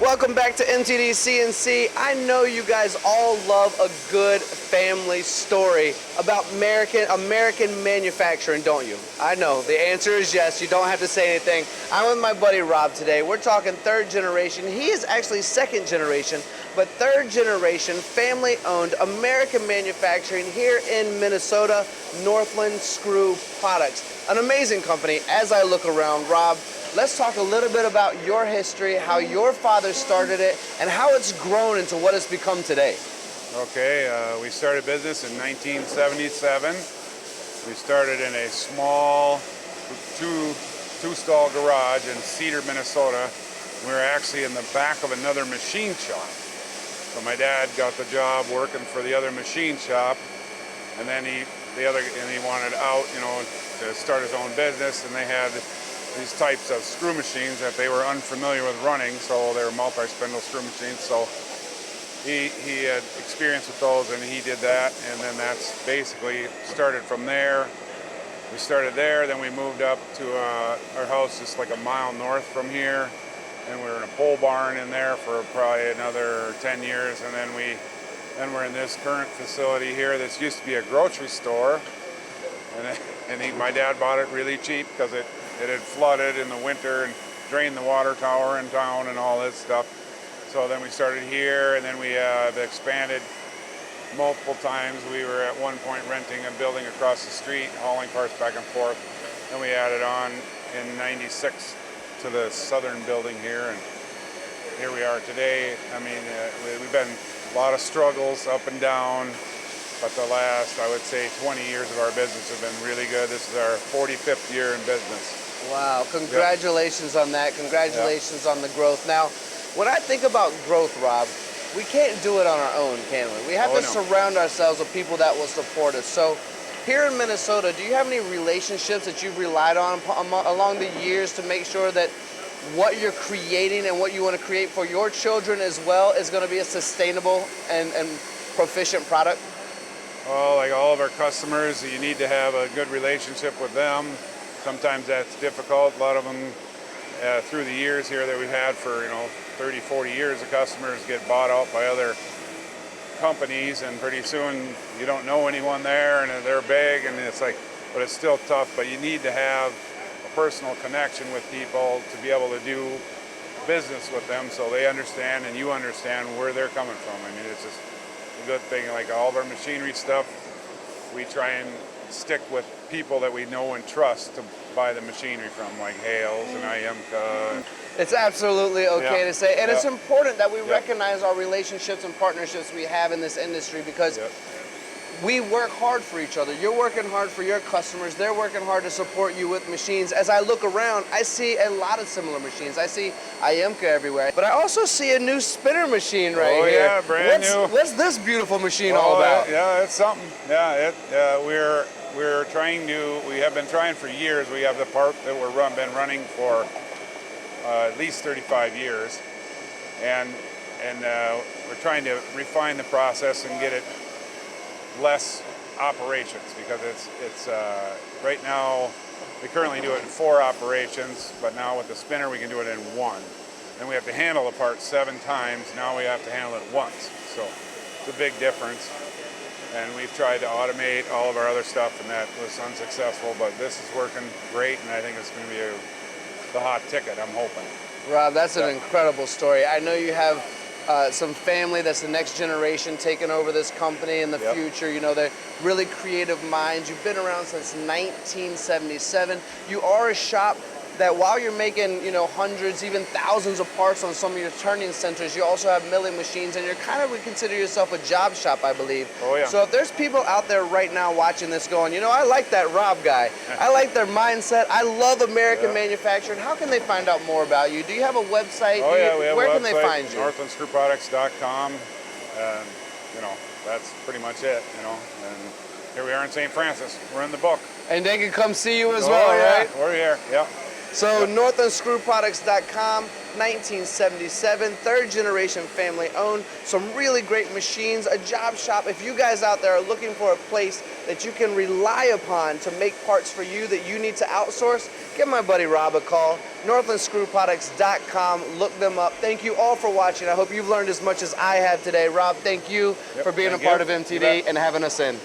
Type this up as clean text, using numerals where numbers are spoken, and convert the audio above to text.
Welcome back to MTD CNC. I know you guys all love a good family story about American manufacturing, don't you? I know, the answer is yes. You don't have to say anything. I'm with my buddy Rob today. We're talking third generation. He is actually second generation, but third generation, family-owned American manufacturing here in Minnesota, Northland Screw Products. An amazing company. As I look around, Rob, let's talk a little bit about your history, how your father started it, and how it's grown into what it's become today. Okay, we started business in 1977. We started in a small two-stall garage in Cedar, Minnesota. We were actually in the back of another machine shop. So my dad got the job working for the other machine shop, and then he wanted out, to start his own business, and they had these types of screw machines that they were unfamiliar with running, so they were multi-spindle screw machines. So he had experience with those, and he did that, and then that's basically started from there. We started there, then we moved up to our house just like a mile north from here, and we were in a pole barn in there for probably another 10 years, and then we're in this current facility here. This used to be a grocery store, and my dad bought it really cheap because it had flooded in the winter and drained the water tower in town and all this stuff. So then we started here, and then we have expanded multiple times. We were at one point renting a building across the street, hauling parts back and forth. Then we added on in '96 to the southern building here, and here we are today. I mean, we've been a lot of struggles up and down, but the last, I would say, 20 years of our business have been really good. This is our 45th year in business. Wow, congratulations on that. Congratulations on the growth. Now, when I think about growth, Rob, we can't do it on our own, can we? We have to surround ourselves with people that will support us. So here in Minnesota, do you have any relationships that you've relied on along the years to make sure that what you're creating and what you want to create for your children as well is going to be a sustainable and proficient product? Well, like all of our customers, you need to have a good relationship with them. Sometimes that's difficult. A lot of them, through the years here that we've had for 30, 40 years, the customers get bought out by other companies, and pretty soon you don't know anyone there, and they're big, and it's like, but it's still tough. But you need to have a personal connection with people to be able to do business with them, so they understand and you understand where they're coming from. I mean, it's just a good thing. Like all of our machinery stuff, we try and stick with people that we know and trust to buy the machinery from, like Hales and IMCA. It's absolutely okay to say, and it's important that we recognize our relationships and partnerships we have in this industry, because we work hard for each other. You're working hard for your customers. They're working hard to support you with machines. As I look around, I see a lot of similar machines. I see IMCA everywhere, but I also see a new spinner machine right here. Oh yeah, brand new. What's this beautiful machine all about? Yeah, it's something. Yeah, we're trying to. We have been trying for years. We have the part that been running for at least 35 years, and we're trying to refine the process and get it less operations, because it's right now we currently do it in 4 operations, but now with the spinner we can do it in 1. Then we have to handle the part 7 times. Now we have to handle it once. So it's a big difference. And we've tried to automate all of our other stuff, and that was unsuccessful. But this is working great, and I think it's going to be the hot ticket, I'm hoping. Rob, that's an incredible story. I know you have some family that's the next generation taking over this company in the future. They're really creative minds. You've been around since 1977. You are a shop that, while you're making hundreds, even thousands of parts on some of your turning centers, you also have milling machines, and you're kind of, would consider yourself a job shop, I believe. Oh yeah. So if there's people out there right now watching this going, I like that Rob guy. I like their mindset. I love American manufacturing. How can they find out more about you? Do you have a website? Oh yeah, we have Where a website, can they find you? NorthlandScrewProducts.com. And that's pretty much it. And here we are in St. Francis. We're in the book. And they can come see you as well, right? We're here. Yeah. So NorthlandScrewProducts.com. 1977, third generation family owned. Some really great machines, a job shop. If you guys out there are looking for a place that you can rely upon to make parts for you that you need to outsource, give my buddy Rob a call. NorthlandScrewProducts.com. Look them up. Thank you all for watching. I hope you've learned as much as I have today. Rob, thank you for being a part of MTD and having us in.